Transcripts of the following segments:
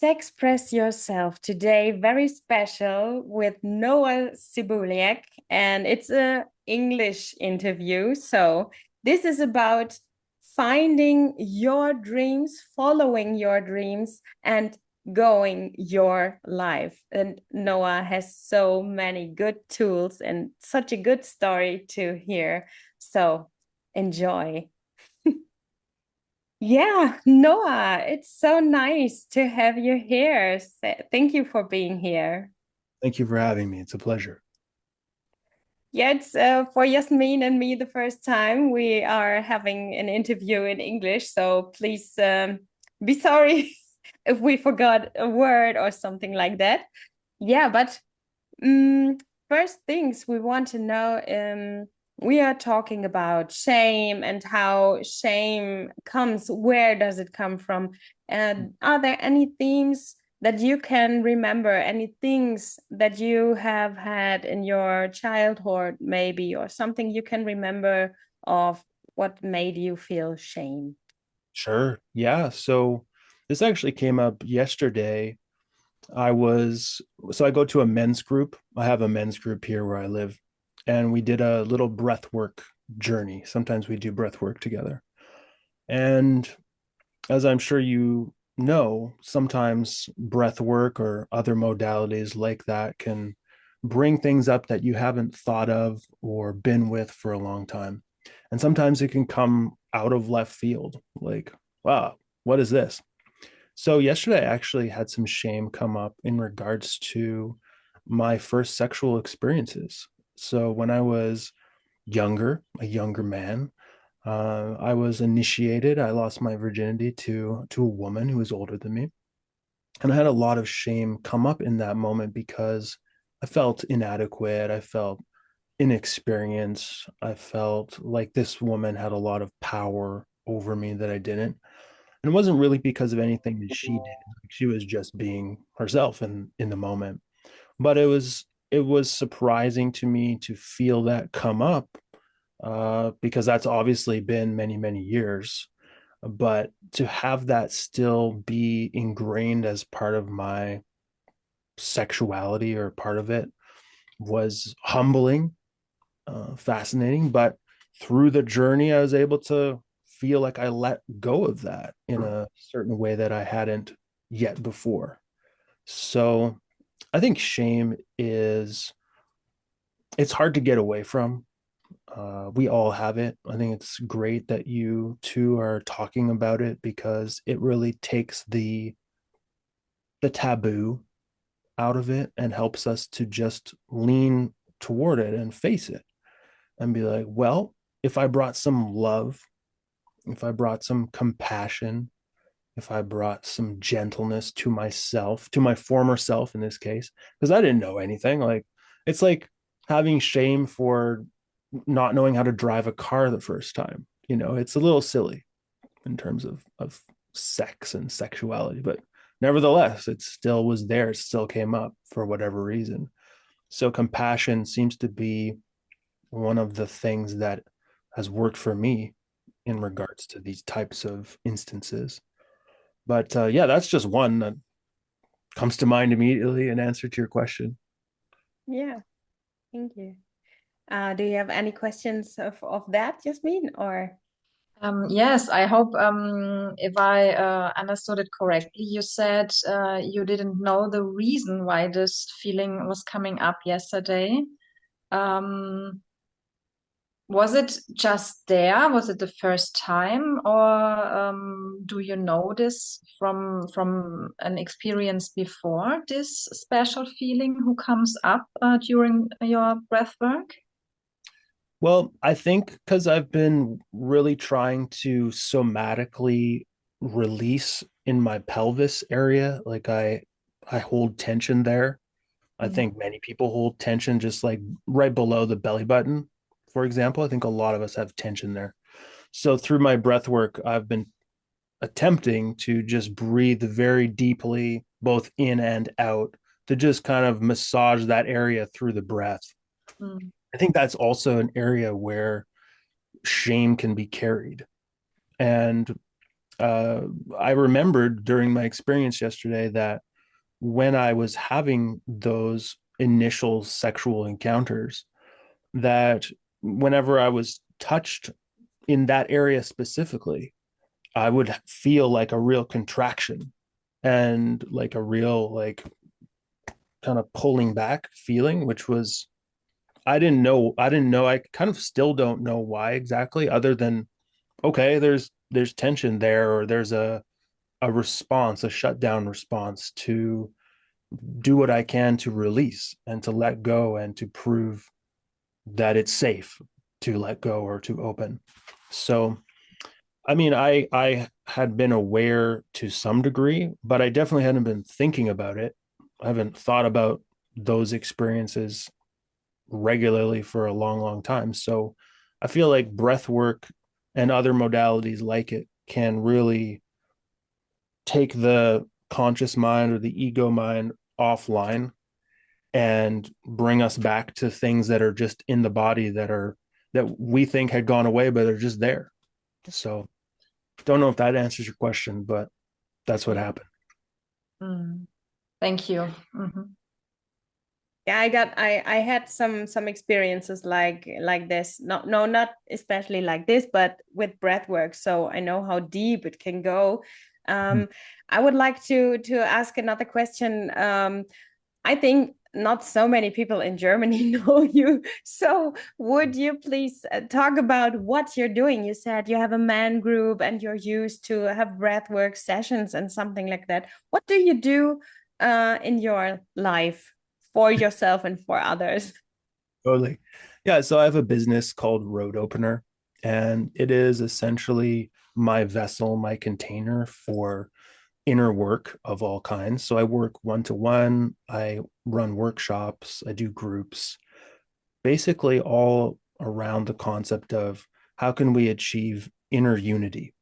Express Yourself today, very special with Noah Sibuliak, and it's a English interview. So this is about finding your dreams, following your dreams, and going your life. And Noah has so many good tools and such a good story to hear. So enjoy. Yeah, Noah, it's so nice to have you here. Thank you for being here. Thank you for having me. It's a pleasure. Yeah, it's for Yasmin and me the first time we are having an interview in English. So please be sorry if we forgot a word or something like that. Yeah, but Mm, first things we want to know, we are talking about shame and how shame comes. Where does it come from? And are there any themes that you can remember, any things that you have had in your childhood, maybe, or something you can remember of what made you feel shame? Sure. Yeah. So this actually came up yesterday. I was, so I go to a men's group. I have a men's group here where I live, and we did a little breath work journey. Sometimes we do breath work together. And as I'm sure you know, sometimes breath work or other modalities like that can bring things up that you haven't thought of or been with for a long time. And sometimes it can come out of left field, like, wow, what is this? So, yesterday I actually had some shame come up in regards to my first sexual experiences. So, when I was younger, a younger man, I was initiated. I lost my virginity to a woman who was older than me, and I had a lot of shame come up in that moment because I felt inadequate. I felt inexperienced. I felt like this woman had a lot of power over me that I didn't. And it wasn't really because of anything that she did. She was just being herself in the moment. But it was surprising to me to feel that come up because that's obviously been many, many years. But to have that still be ingrained as part of my sexuality or part of it was humbling, fascinating. But through the journey, I was able to feel like I let go of that in a certain way that I hadn't yet before. So I think shame is, it's hard to get away from. We all have it. I think it's great that you two are talking about it because it really takes the taboo out of it and helps us to just lean toward it and face it and be like, well, if I brought some love, if I brought some compassion, if I brought some gentleness to myself, to my former self in this case, because I didn't know anything. Like, it's like having shame for not knowing how to drive a car the first time. It's a little silly in terms of sex and sexuality, but nevertheless, it still was there. It still came up for whatever reason. So compassion seems to be one of the things that has worked for me in regards to these types of instances. But yeah, that's just one that comes to mind immediately in answer to your question. Yeah, thank you. Do you have any questions of that, Jasmine, or? Yes, I hope if I understood it correctly, you said you didn't know the reason why this feeling was coming up yesterday. Um, was it just there? Was it the first time, or do you know this from an experience before this special feeling who comes up during your breath work? Well, I think because I've been really trying to somatically release in my pelvis area, like I hold tension there. I Mm. think many people hold tension just like right below the belly button, for example. I think a lot of us have tension there. So through my breath work, I've been attempting to just breathe very deeply, both in and out, to just kind of massage that area through the breath. Mm. I think that's also an area where shame can be carried. And I remembered during my experience yesterday that when I was having those initial sexual encounters, that whenever I was touched in that area specifically, I would feel like a real contraction and like a real, like, kind of pulling back feeling, which was, I kind of still don't know why exactly, other than, okay, there's tension there, or there's a response, a shutdown response to do what I can to release and to let go and to prove that it's safe to let go or to open. So, I mean, I had been aware to some degree, but I definitely hadn't been thinking about it. I haven't thought about those experiences regularly for a long, long time. So I feel like breath work and other modalities like it can really take the conscious mind or the ego mind offline and bring us back to things that are just in the body that we think had gone away, but they're just there. So don't know if that answers your question, but that's what happened. Mm. Thank you. Mhm. Yeah, I had some experiences like this. Not especially like this, but with breath work. So I know how deep it can go. Hmm. Um, I would like to ask another question. I think not so many people in Germany know you. So would you please talk about what you're doing? You said you have a man group and you're used to have breathwork sessions and something like that. What do you do in your life for yourself and for others? Totally. Yeah. So I have a business called Road Opener, and it is essentially my vessel, my container for inner work of all kinds. So I work one to one, I run workshops, I do groups, basically all around the concept of how can we achieve inner unity,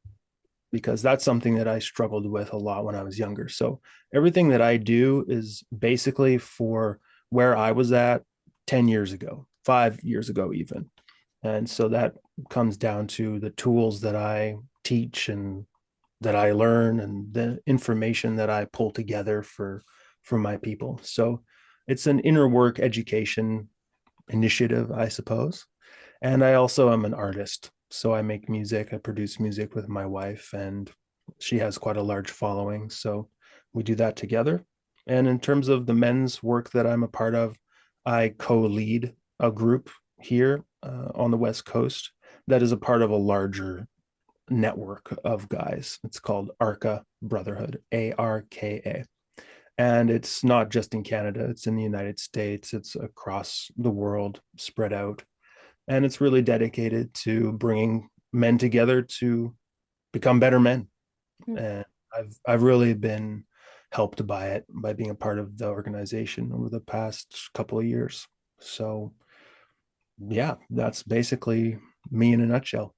because that's something that I struggled with a lot when I was younger. So everything that I do is basically for where I was at 10 years ago, 5 years ago, even. And so that comes down to the tools that I teach and that I learn and the information that I pull together for my people. So it's an inner work education initiative, I suppose. And I also am an artist. So I make music, I produce music with my wife, and she has quite a large following. So we do that together. And in terms of the men's work that I'm a part of, I co lead a group here on the West Coast that is a part of a larger network of guys. It's called ARCA Brotherhood, ARKA. And it's not just in Canada, it's in the United States, it's across the world, spread out. And it's really dedicated to bringing men together to become better men. And I've really been helped by it, by being a part of the organization over the past couple of years. So yeah, that's basically me in a nutshell.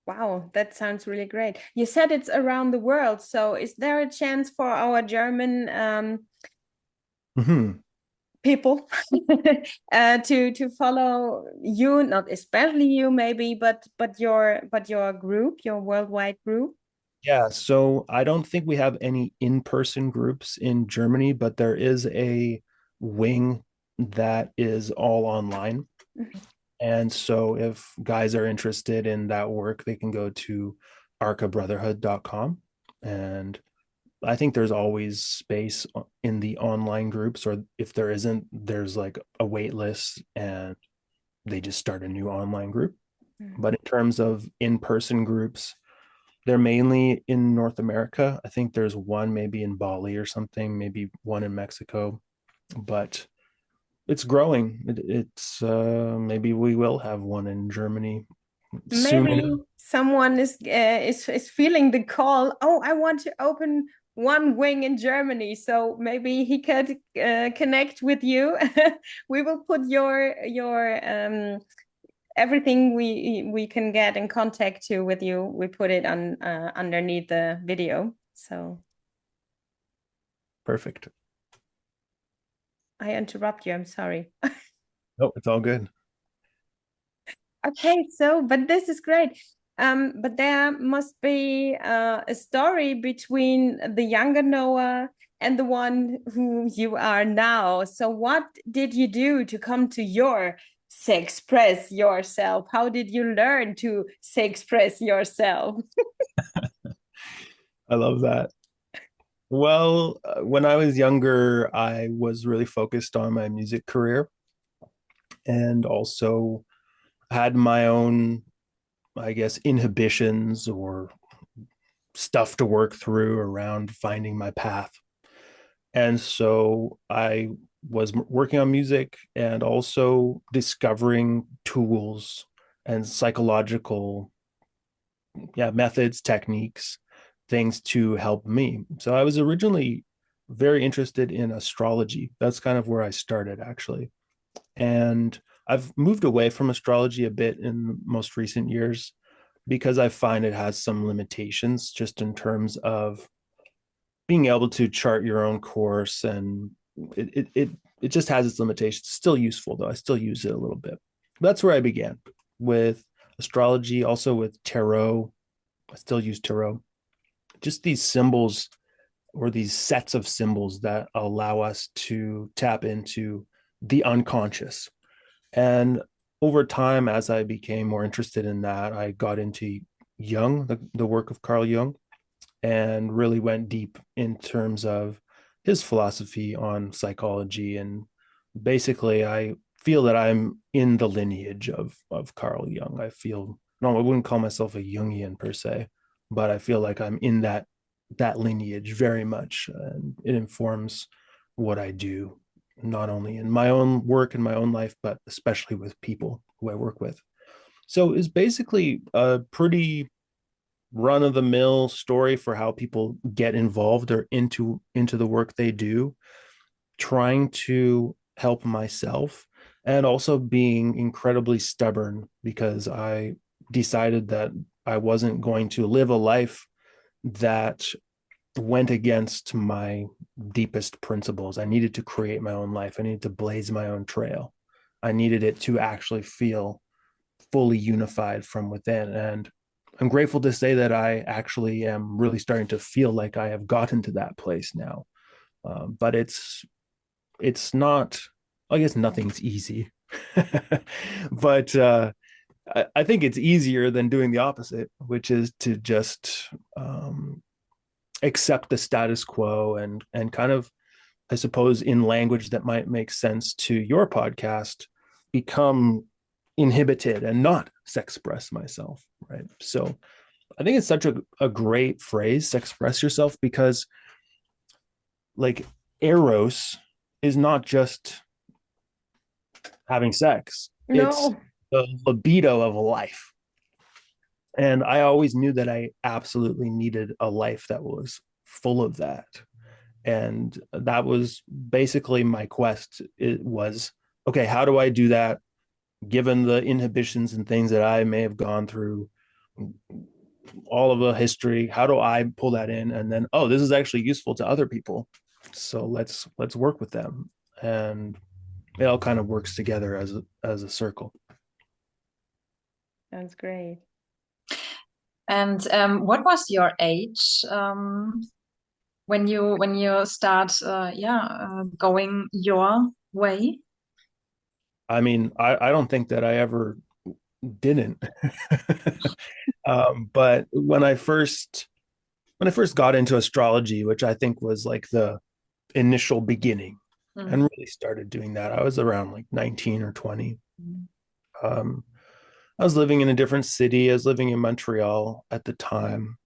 Wow, that sounds really great. You said it's around the world. So is there a chance for our German Mm-hmm. people to follow you, not especially you maybe, but your group, your worldwide group? Yeah, so I don't think we have any in-person groups in Germany, but there is a wing that is all online. And so if guys are interested in that work, they can go to arcabrotherhood.com. And I think there's always space in the online groups, or if there isn't, there's like a wait list and they just start a new online group. But in terms of in-person groups, they're mainly in North America. I think there's one maybe in Bali or something, maybe one in Mexico, but it's growing. It's maybe we will have one in Germany soon enough. Maybe someone is feeling the call. Oh, I want to open one wing in Germany. So maybe he could connect with you. We will put your everything we can get in contact to with you. We put it on underneath the video. So Perfect. I interrupt you. I'm sorry. Oh, it's all good. Okay, so but this is great. But there must be a story between the younger Noah and the one who you are now. So what did you do to come to express yourself? How did you learn to express yourself? I love that. Well, when I was younger, I was really focused on my music career and also had my own, I guess, inhibitions or stuff to work through around finding my path. And so I was working on music and also discovering tools and psychological methods, techniques, things to help me. So I was originally very interested in astrology. That's kind of where I started, actually. And I've moved away from astrology a bit in most recent years because I find it has some limitations just in terms of being able to chart your own course, and it just has its limitations. It's still useful though. I still use it a little bit. That's where I began with astrology, also with tarot. I still use tarot. Just these symbols or these sets of symbols that allow us to tap into the unconscious. And over time, as I became more interested in that, I got into Jung, the work of Carl Jung, and really went deep in terms of his philosophy on psychology. And basically, I feel that I'm in the lineage of Carl Jung. I feel, no, I wouldn't call myself a Jungian per se, but I feel like I'm in that lineage very much, and it informs what I do, not only in my own work in my own life, but especially with people who I work with. So it's basically a pretty run of the mill story for how people get involved or into the work they do, trying to help myself and also being incredibly stubborn because I decided that I wasn't going to live a life that went against my deepest principles. I needed to create my own life. I needed to blaze my own trail. I needed it to actually feel fully unified from within. And I'm grateful to say that I actually am really starting to feel like I have gotten to that place now. But it's not. I guess nothing's easy, but I think it's easier than doing the opposite, which is to just accept the status quo and kind of, I suppose, in language that might make sense to your podcast, become inhibited and not express myself, right? So I think it's such a great phrase, express yourself, because like Eros is not just having sex. It's No. the libido of a life. And I always knew that I absolutely needed a life that was full of that. And that was basically my quest. It was, okay, how do I do that given the inhibitions and things that I may have gone through, all of the history? How do I pull that in? And then, oh, this is actually useful to other people. So let's work with them. And it all kind of works together as a circle. That's great. And what was your age when you start going your way? I mean, I don't think that I ever didn't. But when I first got into astrology, which I think was like the initial beginning, and really started doing that, I was around like 19 or 20. Um, I was living in a different city. I was living in Montreal at the time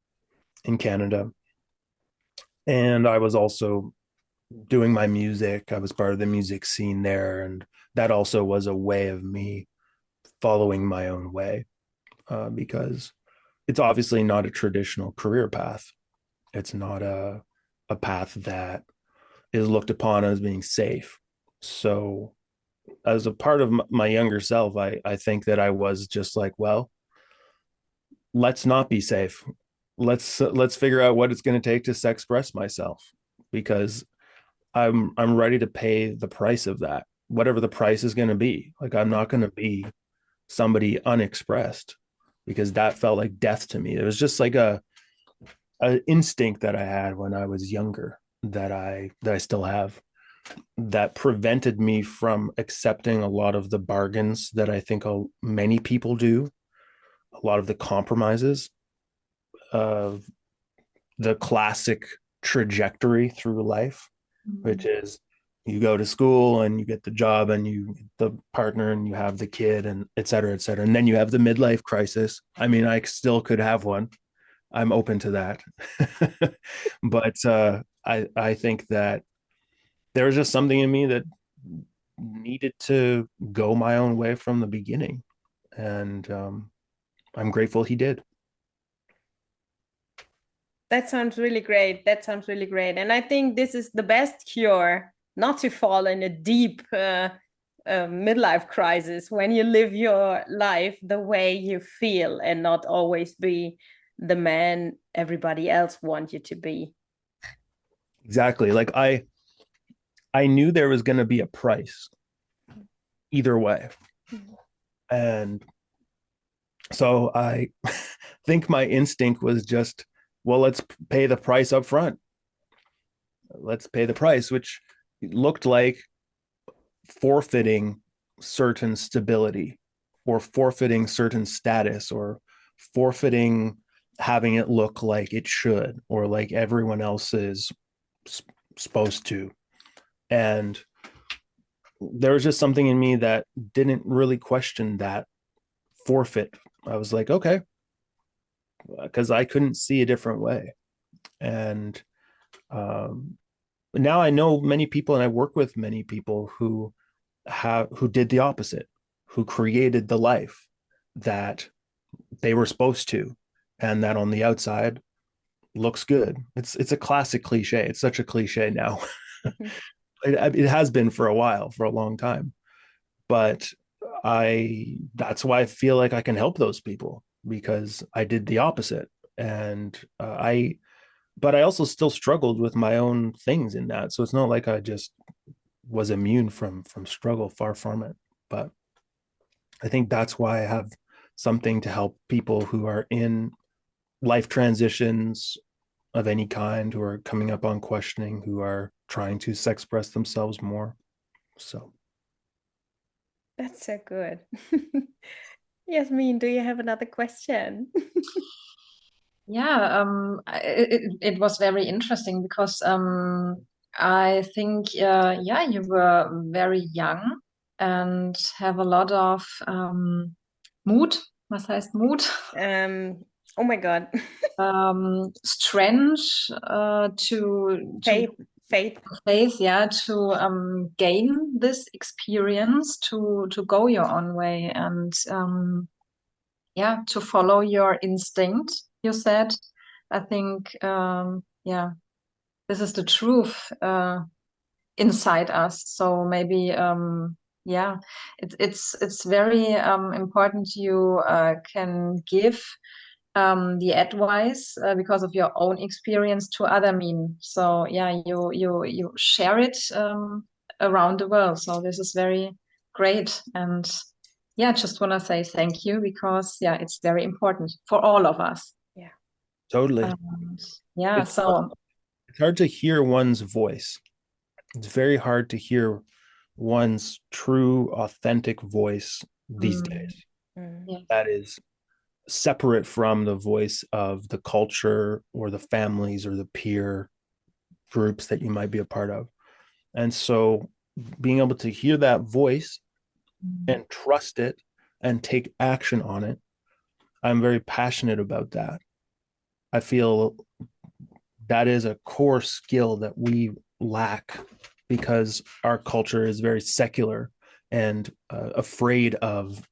in Canada. And I was also doing my music. I was part of the music scene there. And that also was a way of me following my own way, because it's obviously not a traditional career path. It's not a path that is looked upon as being safe. So, as a part of my younger self, I think that I was just like, well, let's not be safe. Let's figure out what it's going to take to express myself, because I'm ready to pay the price of that, whatever the price is going to be. Like, I'm not going to be somebody unexpressed, because that felt like death to me. It was just like a instinct that I had when I was younger that I still have, that prevented me from accepting a lot of the bargains that I think many people do, a lot of the compromises of the classic trajectory through life, which is you go to school and you get the job and you get the partner and you have the kid and et cetera, et cetera. And then you have the midlife crisis. I mean, I still could have one. I'm open to that. But I think that there was just something in me that needed to go my own way from the beginning. And I'm grateful he did. That sounds really great. That sounds really great. And I think this is the best cure not to fall in a deep midlife crisis when you live your life the way you feel and not always be the man everybody else wants you to be. Exactly. Like I knew there was going to be a price either way. And so I think my instinct was just, well, let's pay the price up front. Let's pay the price, which looked like forfeiting certain stability or forfeiting certain status or forfeiting having it look like it should or like everyone else is supposed to. And there was just something in me that didn't really question that forfeit. I was like, okay, because I couldn't see a different way. And now I know many people and I work with many people who did the opposite, who created the life that they were supposed to, and that on the outside looks good. It's a classic cliche. It's such a cliche now. It has been for a while, for a long time. But that's why I feel like I can help those people, because I did the opposite. And but I also still struggled with my own things in that. So it's not like I just was immune from struggle, far from it. But I think that's why I have something to help people who are in life transitions of any kind, who are coming up on questioning, who are trying to express themselves more. So that's so good. Yasmin, do you have another question? Yeah, it was very interesting because I think, yeah, you were very young and have a lot of Mut. Was heißt Mut? Oh my God. Strength to Faith, faith. faith, yeah, to gain this experience, to go your own way and yeah, to follow your instinct, you said. I think, yeah, this is the truth inside us. So maybe, yeah, it's very important you can give the advice because of your own experience to other men. So yeah, you share it around the world. So this is very great. And yeah, just want to say thank you because yeah, it's very important for all of us. Yeah. totally. Yeah, so It's hard to hear one's voice. It's very hard to hear one's true, authentic voice these days. yeah. That is separate from the voice of the culture or the families or the peer groups that you might be a part of. And so being able to hear that voice and trust it and take action on it, I'm very passionate about that. I feel that is a core skill that we lack because our culture is very secular and afraid of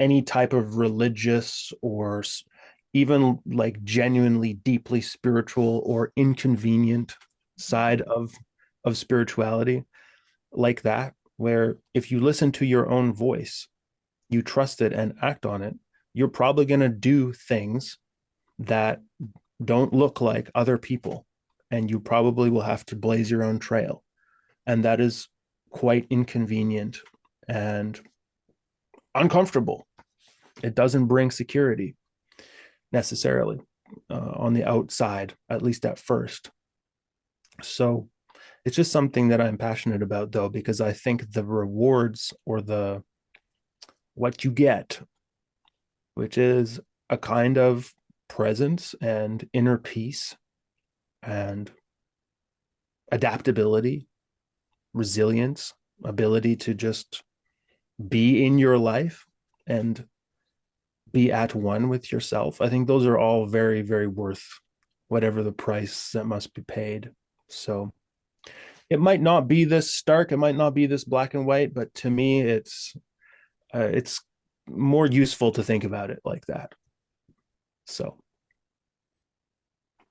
any type of religious or even like genuinely deeply spiritual or inconvenient side of spirituality like that, where if you listen to your own voice, you trust it and act on it, you're probably going to do things that don't look like other people, and you probably will have to blaze your own trail, and that is quite inconvenient and uncomfortable. It doesn't bring security necessarily on the outside, at least at first. So it's just something that I'm passionate about, though, because I think the rewards, or the what you get, which is a kind of presence and inner peace and adaptability, resilience, ability to just be in your life and be at one with yourself. I think those are all very, very worth whatever the price that must be paid. So it might not be this stark, it might not be this black and white, but to me, it's more useful to think about it like that. So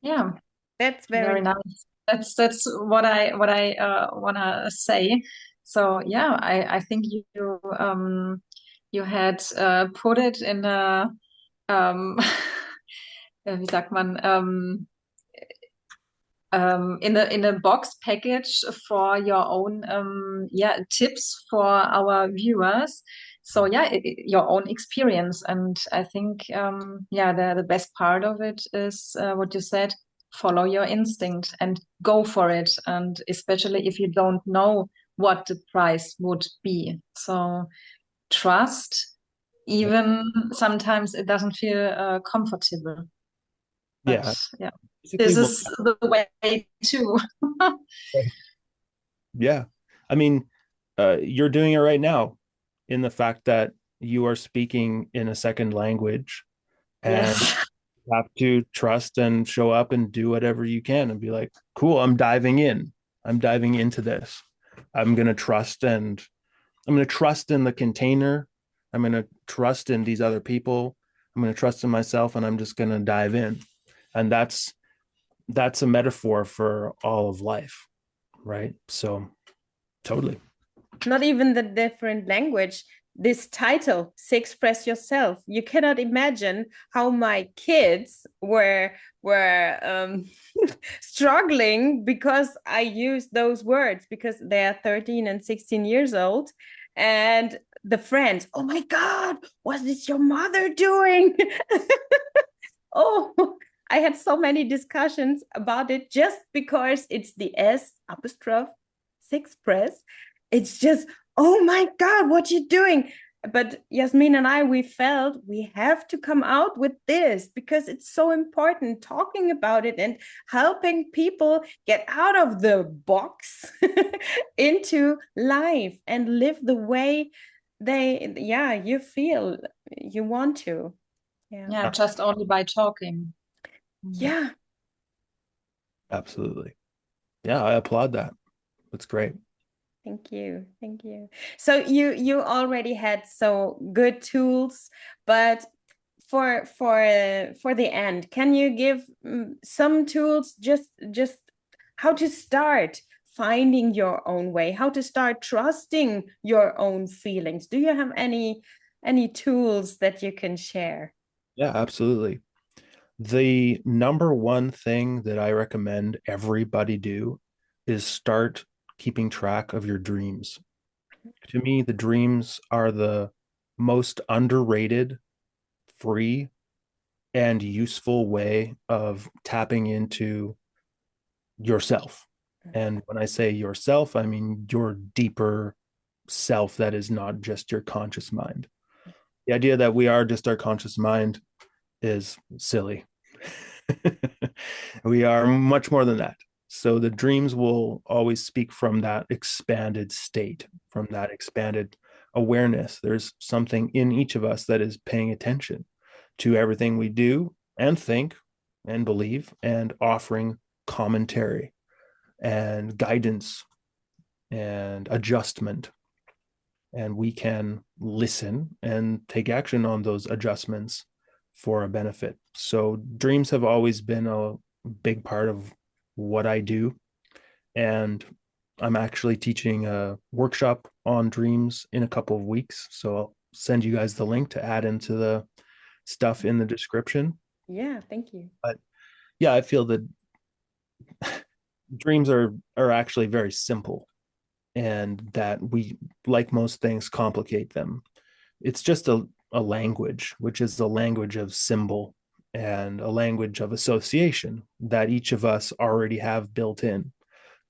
Yeah, That's very very nice. That's what I wanna say. So yeah, I think you had put it in a wie sagt man, in a box package for your own yeah, tips for our viewers. So yeah, your own experience. And I think yeah, the best part of it is what you said: follow your instinct and go for it, and especially if you don't know what the price would be. So trust, even sometimes it doesn't feel comfortable, but yeah, yeah, basically, this well, is the way too. yeah. I mean, you're doing it right now in the fact that you are speaking in a second language, and Yes. you have to trust and show up and do whatever you can and be like, cool, I'm diving in. I'm diving into this. I'm going to trust, and I'm going to trust in the container. I'm going to trust in these other people. I'm going to trust in myself, and I'm just going to dive in. And that's a metaphor for all of life, right? So totally. not even the different language. This title, "Se Express Yourself," you cannot imagine how my kids were struggling because I used those words, because they are 13 and 16 years old. And the friends, "Oh my God, what is your mother doing?" Oh, I had so many discussions about it just because it's the S apostrophe six press. It's just, oh my God, what you doing? But Yasmin and I, we felt we have to come out with this because it's so important, talking about it and helping people get out of the box into life and live the way yeah, you feel you want to. Yeah. Yeah, just only by talking. Mm. Yeah. Absolutely. Yeah, I applaud that. That's great. Thank you. Thank you. So you already had so good tools, but for the end, can you give some tools, just how to start finding your own way, how to start trusting your own feelings? Do you have any tools that you can share? Yeah, absolutely. The number one thing that I recommend everybody do is start keeping track of your dreams. To me, the dreams are the most underrated, free, and useful way of tapping into yourself. And when I say yourself, I mean your deeper self that is not just your conscious mind. The idea that we are just our conscious mind is silly. We are much more than that. So the dreams will always speak from that expanded state, from that expanded awareness. There's something in each of us that is paying attention to everything we do and think and believe, and offering commentary and guidance and adjustment. And we can listen and take action on those adjustments for a benefit. So dreams have always been a big part of what I do. And I'm actually teaching a workshop on dreams in a couple of weeks. So I'll send you guys the link to add into the stuff in the description. Yeah, thank you. But yeah, I feel that dreams are actually very simple, and that we, like most things, complicate them. It's just a language, which is a language of symbol and a language of association that each of us already have built in.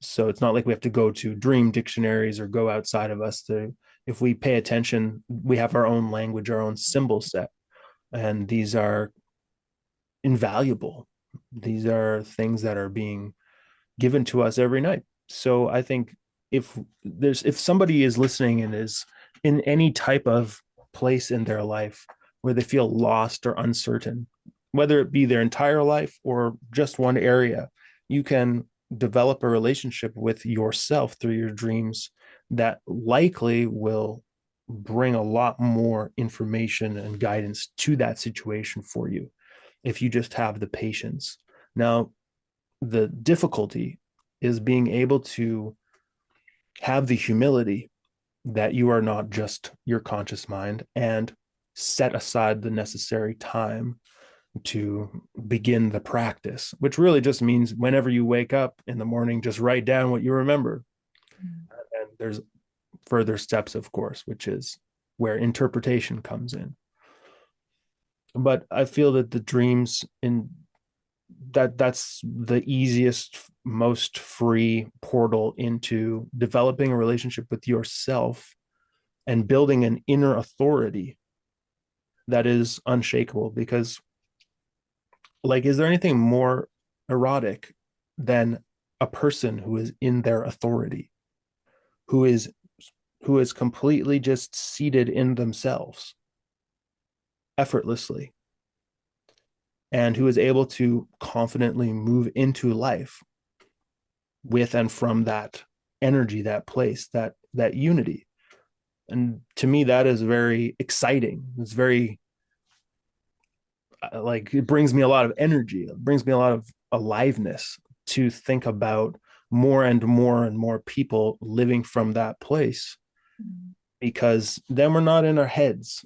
So it's not like we have to go to dream dictionaries or go outside of us to, if we pay attention, we have our own language, our own symbol set. And these are invaluable. These are things that are being given to us every night. So I think if somebody is listening and is in any type of place in their life where they feel lost or uncertain, whether it be their entire life or just one area, you can develop a relationship with yourself through your dreams that likely will bring a lot more information and guidance to that situation for you if you just have the patience. Now, the difficulty is being able to have the humility that you are not just your conscious mind and set aside the necessary time to begin the practice, which really just means whenever you wake up in the morning, just write down what you remember. And there's further steps, of course, which is where interpretation comes in. But I feel that the dreams in that's the easiest, most free portal into developing a relationship with yourself and building an inner authority that is unshakable. Because, like, is there anything more erotic than a person who is in their authority, who is completely just seated in themselves effortlessly, and who is able to confidently move into life with and from that energy, that place, that unity? And to me, that is very exciting. It's very like, it brings me a lot of energy. It brings me a lot of aliveness to think about more and more and more people living from that place, because then we're not in our heads.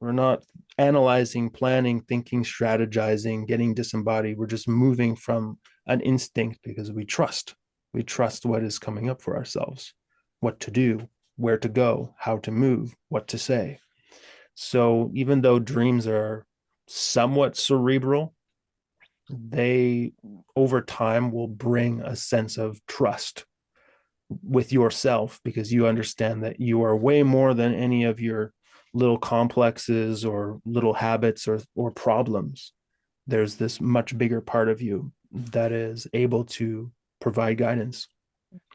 We're not analyzing, planning, thinking, strategizing, getting disembodied. We're just moving from an instinct because we trust. We trust what is coming up for ourselves, what to do, where to go, how to move, what to say. So even though dreams are somewhat cerebral, they over time will bring a sense of trust with yourself, because you understand that you are way more than any of your little complexes or little habits or problems. There's this much bigger part of you that is able to provide guidance.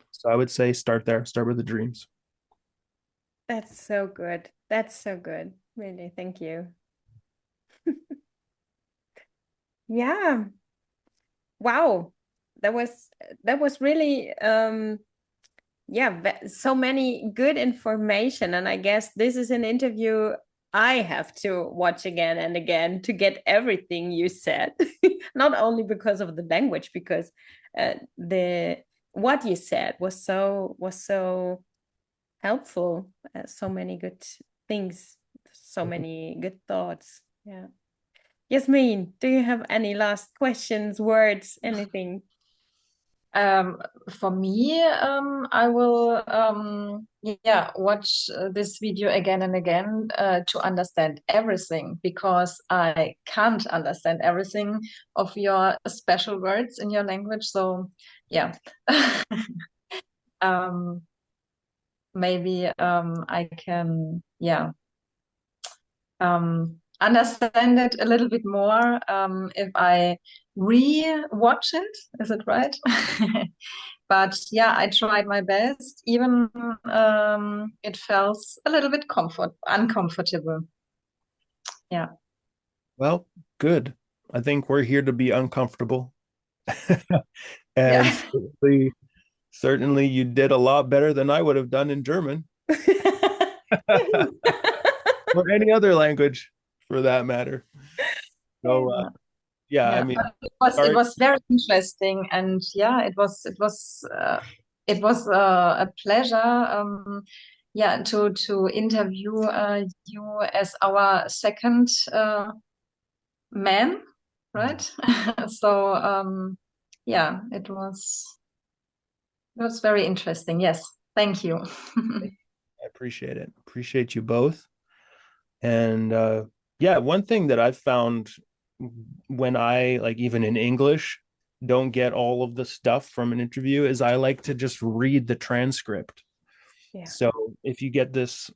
So I would say start there, start with the dreams. That's so good. That's so good. Really, thank you. Yeah. Wow. That was really yeah, so many good information. And I guess this is an interview I have to watch again and again to get everything you said. Not only because of the language, because the what you said was so helpful. So many good things, so many good thoughts. Yeah. Yasmin, do you have any last questions, words, anything? For me, I will, yeah, watch this video again and again to understand everything, because I can't understand everything of your special words in your language. So, yeah, um, maybe I can, yeah, understand it a little bit more if I re-watch it. Is it right? But yeah, I tried my best. Even it felt a little bit uncomfortable. Yeah. Well, good. I think we're here to be uncomfortable. Yeah. And certainly you did a lot better than I would have done in German or any other language for that matter. So Yeah. yeah, I Yeah. mean, But it sorry. was very interesting, and yeah, it was a pleasure. Yeah, to interview you as our second man, right? So yeah, it was very interesting. Yes, thank you. I appreciate it. Appreciate you both. And yeah, one thing that I've found when I, like, even in English, don't get all of the stuff from an interview is I like to just read the transcript. Yeah. So if you get this,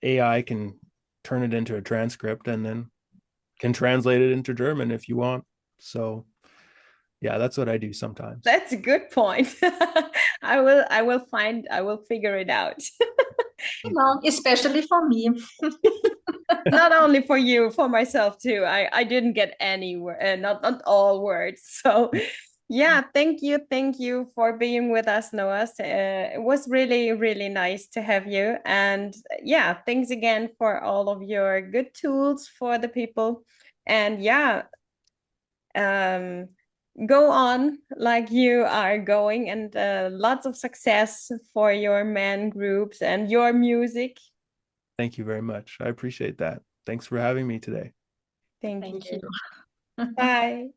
AI can turn it into a transcript and then can translate it into German if you want. So yeah, that's what I do sometimes. That's a good point. I will figure it out. No, especially for me. Not only for you, for myself too. I didn't get any not all words. So yeah, thank you for being with us, Noah. It was really really nice to have you, and yeah, thanks again for all of your good tools for the people. And yeah, um go on like you are going, and lots of success for your men groups and your music. Thank you very much. I appreciate that. Thanks for having me today. Thank Thank you. you. Bye.